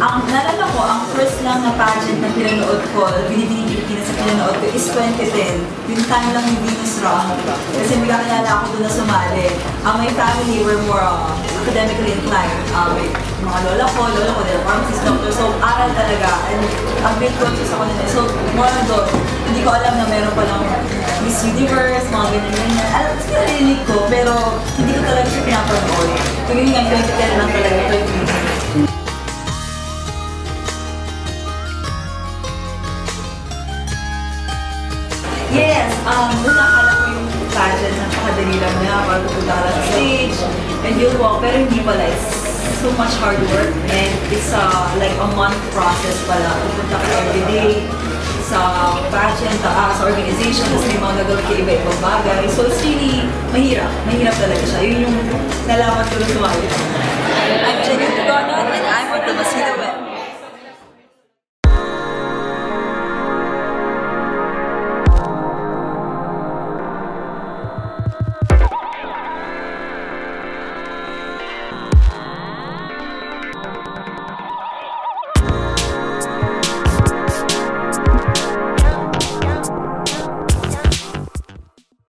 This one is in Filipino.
Naalala ko, ang first lang na pageant na pinanood ko, Binibining Pilipinas na pinanood ko is 2010. Yung time lang yung Venus Rock. Kasi may kakilala ako doon na sumali. My family were more academically inclined. Mga lola ko, they're pharmacist, doctor. So, aral talaga. And a bit conscious ako nila. So, more on doon. Hindi ko alam na meron palang Miss Universe, mga ganyan-ganyan. Alam ko sila narinig ko, pero hindi ko talaga siya pinapanood. Tuwing nga 2010 lang talaga ito yung Yes, una akala ko yung pageant, napakadali lang niya, para pupunta ka sa stage, and you'll walk, pero hindi pala, it's so much hard work, and it's like a month process pala, pupunta ka everyday sa pageant, sa organization, tapos may mga nagawin ka iba-ibang bagay, so it's really mahirap talaga siya, yun yung nalaman ko na sumali.